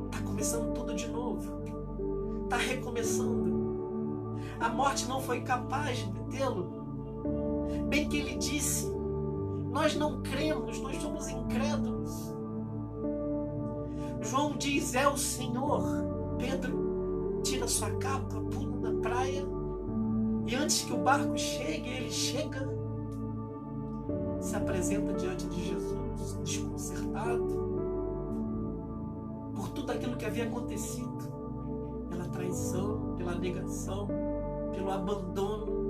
Está começando tudo de novo. Está recomeçando. A morte não foi capaz de detê-lo. Bem que ele disse: nós não cremos, nós somos incrédulos. João diz: é o Senhor. Pedro tira sua capa, pula na praia, e antes que o barco chegue, ele chega, se apresenta diante de Jesus, desconcertado por tudo aquilo que havia acontecido, pela traição, pela negação, pelo abandono.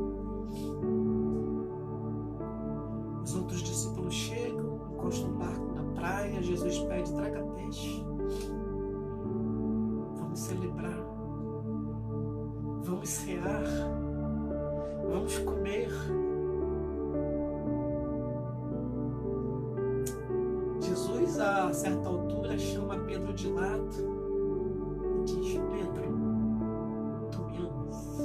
Os outros discípulos chegam, encostam o barco na praia, Jesus pede: traga peixe. Vamos celebrar, vamos cear, vamos comer. Jesus, a certa altura, chama Pedro de lado e diz: Pedro, tu me amas?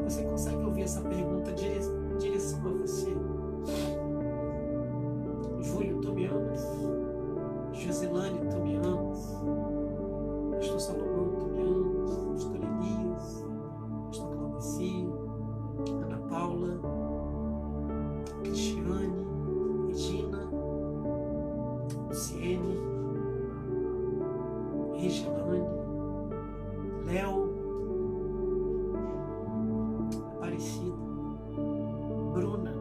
Você consegue ouvir essa pergunta em direção a você? Júlio, tu me amas? Josilane, tu me amas? Pastor Salomão, tu me amas? Pastor Elias, Pastor Claudeci, Ana Paula, Cristiane, Regina, Luciene, Reginane, Léo, Aparecida, Bruna,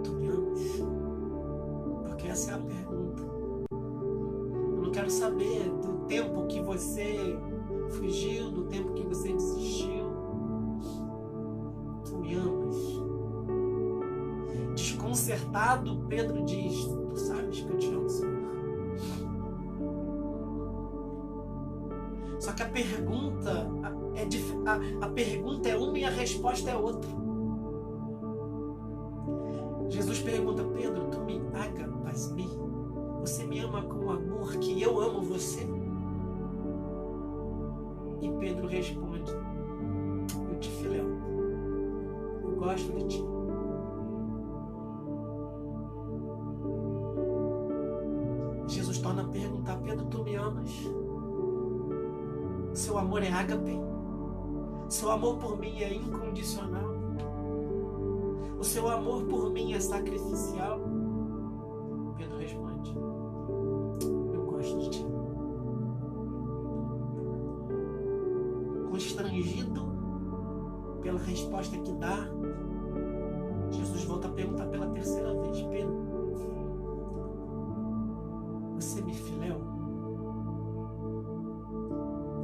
tu me amas? Porque essa é a pergunta. Eu não quero saber do tempo que você fugiu, do tempo que você desistiu. Tu me amas? Desconcertado, Pedro diz: tu sabes que eu te amo, Senhor. Só que a pergunta é uma e a resposta é outra. Jesus pergunta: Pedro, tu me agapas-me? Você me ama com o amor que eu amo você? E Pedro responde: eu te filho, eu gosto de ti. Jesus torna a perguntar: Pedro, tu me amas? Seu amor é ágape? Seu amor por mim é incondicional? O seu amor por mim é sacrificial? Pedro responde: eu gosto de ti. Constrangido pela resposta que dá, Jesus volta a perguntar pela terceira vez: Pedro, você me filéu?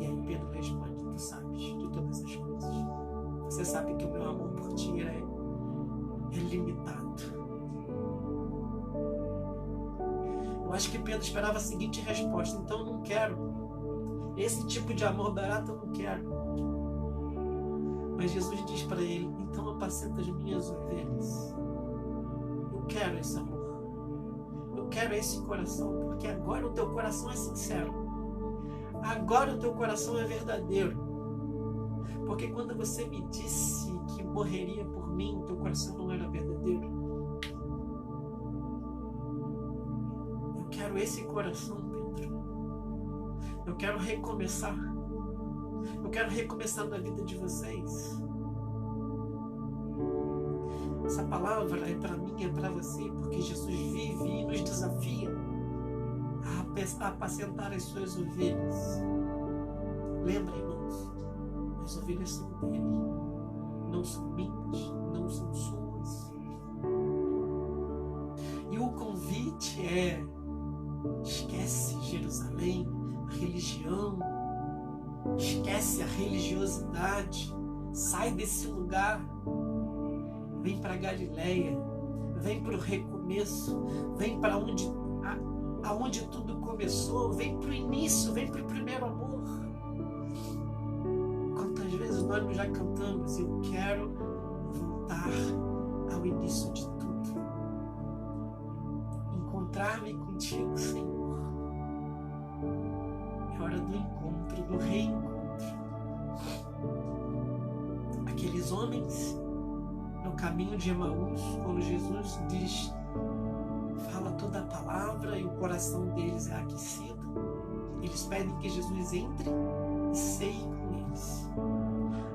E aí Pedro responde: tu sabes de todas as coisas. Você sabe que o meu amor por ti é limitado. Eu acho que Pedro esperava a seguinte resposta: então eu não quero. Esse tipo de amor barato eu não quero. Mas Jesus diz para ele: então apacenta as minhas ovelhas. Eu quero esse amor. Eu quero esse coração, porque agora o teu coração é sincero. Agora o teu coração é verdadeiro. Porque quando você me disse que morreria por mim, teu coração não era verdadeiro. Eu quero esse coração, Pedro. Eu quero recomeçar. Eu quero recomeçar na vida de vocês. Essa palavra é para mim, é para você, porque Jesus vive e nos desafia a apacentar as suas ovelhas. Lembra, irmãos, as ovelhas são dele, não são minhas, não são suas. E o convite é: esquece Jerusalém, a religião, esquece a religiosidade, sai desse lugar, vem para Galileia, vem para o recomeço, vem para aonde tudo começou, vem para o início, vem para o primeiro amor. Quantas vezes nós já cantamos: eu quero voltar ao início de tudo, encontrar-me contigo, Senhor. É hora do encontro, do reencontro. Aqueles homens no caminho de Emaús, quando Jesus fala toda a palavra e o coração deles é aquecido, eles Eles pedem que Jesus entre e ceie com eles.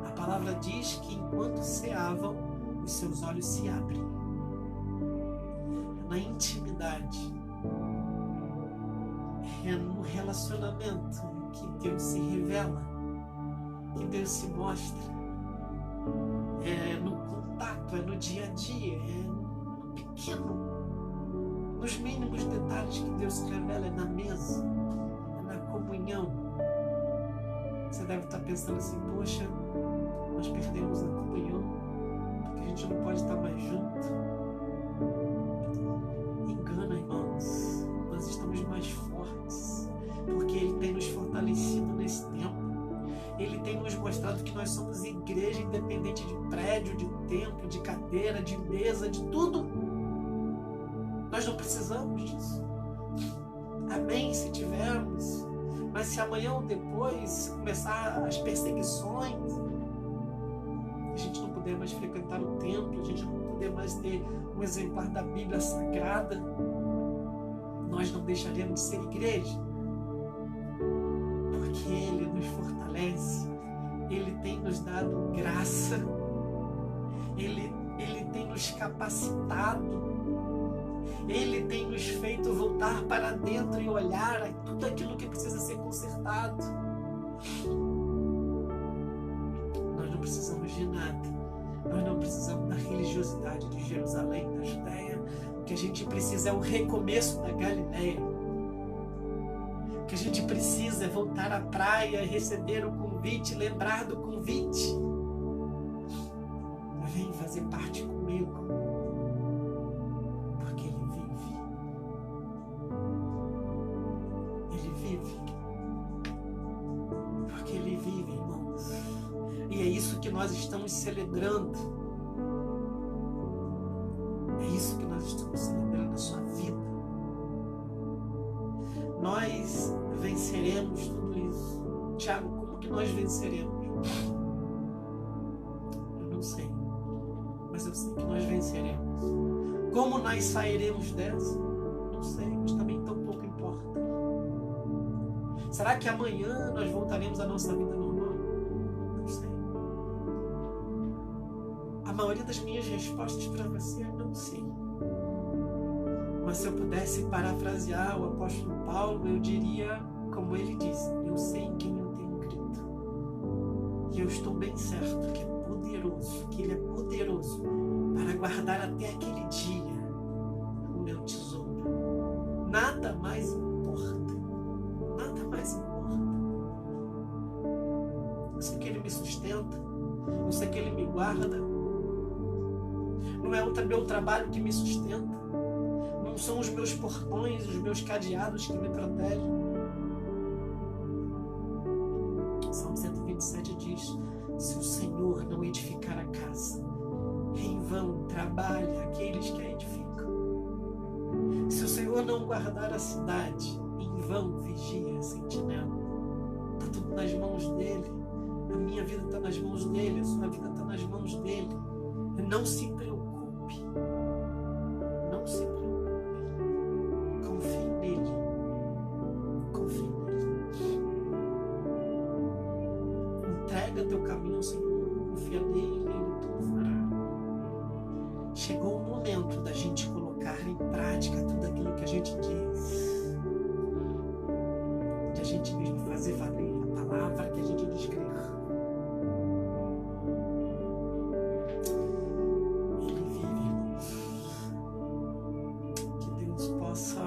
A palavra diz que enquanto ceavam, os seus olhos se abrem. Na intimidade, é no relacionamento que Deus se revela, que Deus se mostra. É no contato, é no dia a dia, é no pequeno, nos mínimos detalhes que Deus se revela, é na mesa, é na comunhão. Você deve estar pensando assim, poxa, nós perdemos a comunhão, porque a gente não pode estar mais junto. Engana, irmãos, nós estamos mais fortes, porque Ele tem nos fortalecido nesse tempo. Ele tem nos mostrado que nós somos igreja independente de prédio, de templo, de cadeira, de mesa, de tudo. Nós não precisamos disso. Amém, se tivermos. Mas se amanhã ou depois começar as perseguições, a gente não puder mais frequentar o templo, a gente não puder mais ter um exemplar da Bíblia Sagrada, nós não deixaremos de ser igreja. Porque Ele nos fortalece, Ele tem nos dado graça, Ele tem nos capacitado, Ele tem nos feito voltar para dentro e olhar tudo aquilo que precisa ser consertado. Nós não precisamos de nada, nós não precisamos da religiosidade de Jerusalém, da Judéia. O que a gente precisa é o recomeço da Galileia. O que a gente precisa é voltar à praia, receber o convite, lembrar do convite. Vem fazer parte comigo, porque Ele vive. Ele vive. Porque Ele vive, irmãos. E é isso que nós estamos celebrando. É isso que nós estamos celebrando, a sua vida. Nós venceremos tudo isso. Tiago, como que nós venceremos? Eu não sei. Mas eu sei que nós venceremos. Como nós sairemos dessa? Não sei, mas também tão pouco importa. Será que amanhã nós voltaremos à nossa vida normal? Não sei. A maioria das minhas respostas para você é não sei. Mas se eu pudesse parafrasear o apóstolo Paulo, eu diria, como ele disse, eu sei em quem eu tenho crido. E eu estou bem certo que é poderoso, que Ele é poderoso para guardar até aquele dia o meu tesouro. Nada mais importa. Nada mais importa. Eu sei que Ele me sustenta. Eu sei que Ele me guarda. Não é o meu trabalho que me sustenta. Não são os meus portões, os meus cadeados que me protegem. Salmo 127 diz: se o Senhor não edificar a casa, em vão trabalha aqueles que a edificam. Se o Senhor não guardar a cidade, em vão vigia a sentinela. Está tudo nas mãos dEle. A minha vida está nas mãos dEle, a sua vida está nas mãos dEle. Não se preocupe. Não se preocupe. Confie nele. Confie nele. Entrega teu caminho ao Senhor. Confia nele, Ele tudo fará. Chegou o momento da gente colocar em prática tudo aquilo que a gente diz. De a gente mesmo fazer valer a palavra que a gente diz crer. Ele vive, irmãos. Que Deus possa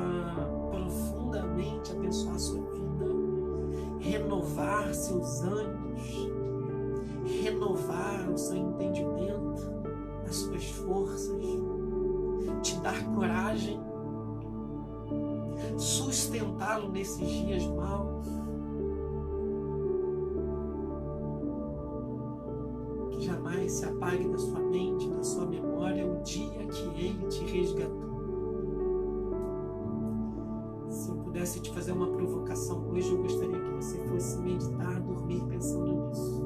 profundamente abençoar a sua vida, renovar seus ânimos, renovar o seu entendimento, as suas forças, te dar coragem, sustentá-lo nesses dias maus. Que jamais se apague da sua mente, da sua memória, o dia que Ele te resgatou. Se eu pudesse te fazer uma provocação hoje, eu gostaria que você fosse meditar, dormir pensando nisso.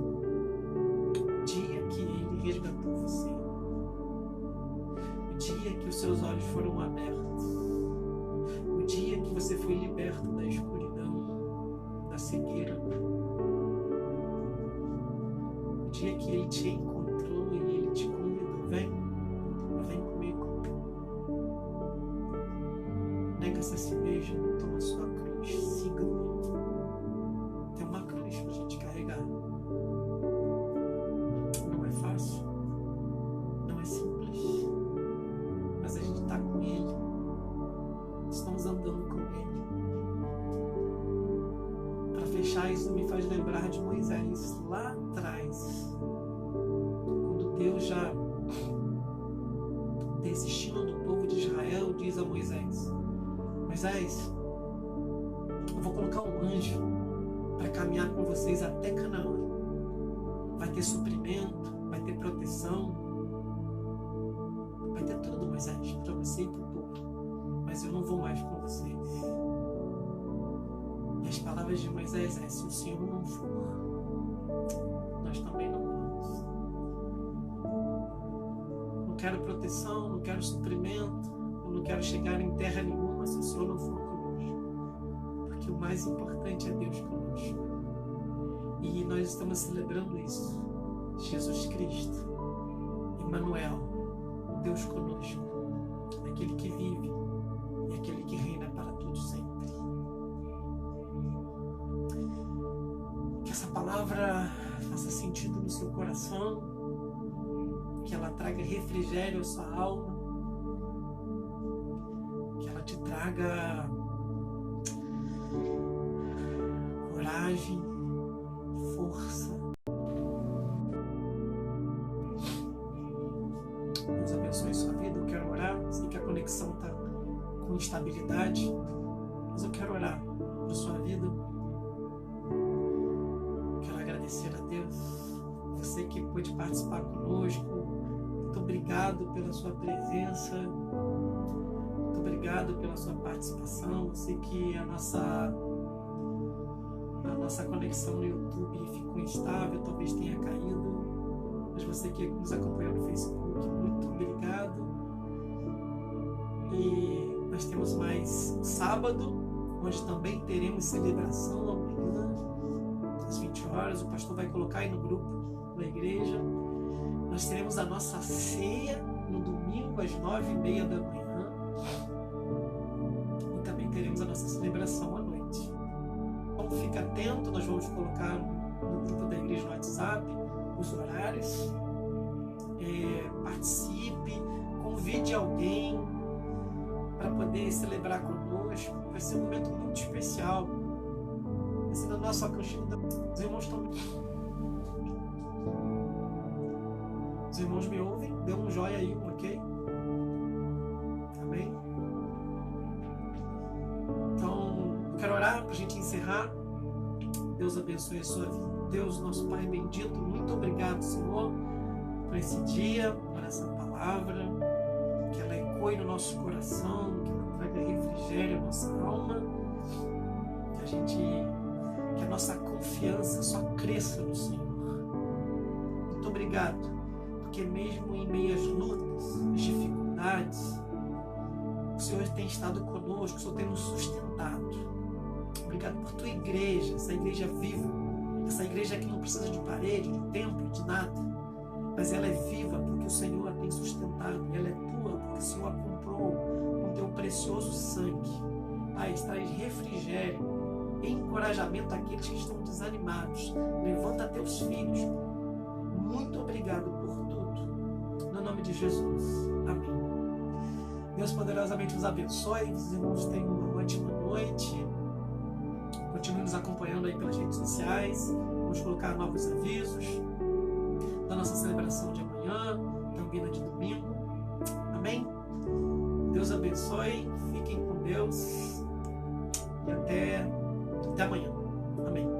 O dia que Ele resgatou você. O dia que os seus olhos foram abertos. O dia que você foi liberto da escuridão. dia que Ele te encontrou e Ele te convidou. Vem comigo. Nega-se a si mesmo, toma sua cruz, siga-me. Tem uma cruz para a gente carregar. Não é fácil, não é simples, mas a gente está com Ele. Estamos andando com Ele. Para fechar, isso me faz lembrar de Moisés lá atrás, quando Deus já desistindo do povo de Israel, diz a Moisés: Moisés, eu vou colocar um anjo para caminhar com vocês até Canaã. Vai ter suprimento, vai ter proteção, vai ter tudo, Moisés, para você e para o povo. Mas eu não vou mais com vocês. E as palavras de Moisés é: se o Senhor não for, nós também não vamos. Não quero proteção, não quero suprimento, eu não quero chegar em terra nenhuma se o Senhor não for conosco. Porque o mais importante é Deus conosco. E nós estamos celebrando isso. Jesus Cristo, Emmanuel, o Deus conosco, aquele que vive e aquele que reina para todos sempre. Que essa palavra faça sentido no seu coração, que ela traga refrigério à sua alma, que ela te traga coragem, força. Deus abençoe sua vida. Eu quero orar. Sei que a conexão está com instabilidade, mas eu quero orar por sua vida. Quero agradecer a Deus, você que pôde participar conosco. Muito obrigado pela sua presença, muito obrigado pela sua participação. Eu sei que a nossa conexão no YouTube ficou instável, talvez tenha caído, mas você que nos acompanhou no Facebook, muito obrigado. E nós temos mais um sábado, onde também teremos celebração amanhã, às 20 horas. O pastor vai colocar aí no grupo da igreja. Nós teremos a nossa ceia no domingo às 9h30 da manhã. E também teremos a nossa celebração à noite. Então fica atento, nós vamos colocar no grupo da igreja no WhatsApp os horários. Participe, convide alguém para poder celebrar conosco. Vai ser um momento muito especial. Vai ser na nossa cantina. Os irmãos estão... Os irmãos me ouvem? Dê um joia aí, ok? Amém? Então, quero orar para a gente encerrar. Deus abençoe a sua vida. Deus, nosso Pai bendito, muito obrigado, Senhor, por esse dia, por essa palavra, que ela ecoe no nosso coração, que ela traga refrigério à nossa alma, que a nossa confiança só cresça no Senhor. Muito obrigado, porque mesmo em meio às lutas, às dificuldades, o Senhor tem estado conosco, o Senhor tem nos sustentado. Obrigado por tua igreja, essa igreja viva, essa igreja que não precisa de parede, de templo, de nada, mas ela é viva porque o Senhor a tem sustentado, e ela é tua porque o Senhor a comprou com teu precioso sangue. Pai, traz refrigério, encorajamento àqueles que estão desanimados. Levanta teus filhos. Muito obrigado por tudo. No nome de Jesus. Amém. Deus poderosamente os abençoe. Os irmãos tenham uma ótima noite. Continue nos acompanhando aí pelas redes sociais. Vamos colocar novos avisos da nossa celebração de amanhã, também na de domingo. Amém? Deus abençoe. Fiquem com Deus. E até amanhã. Amém.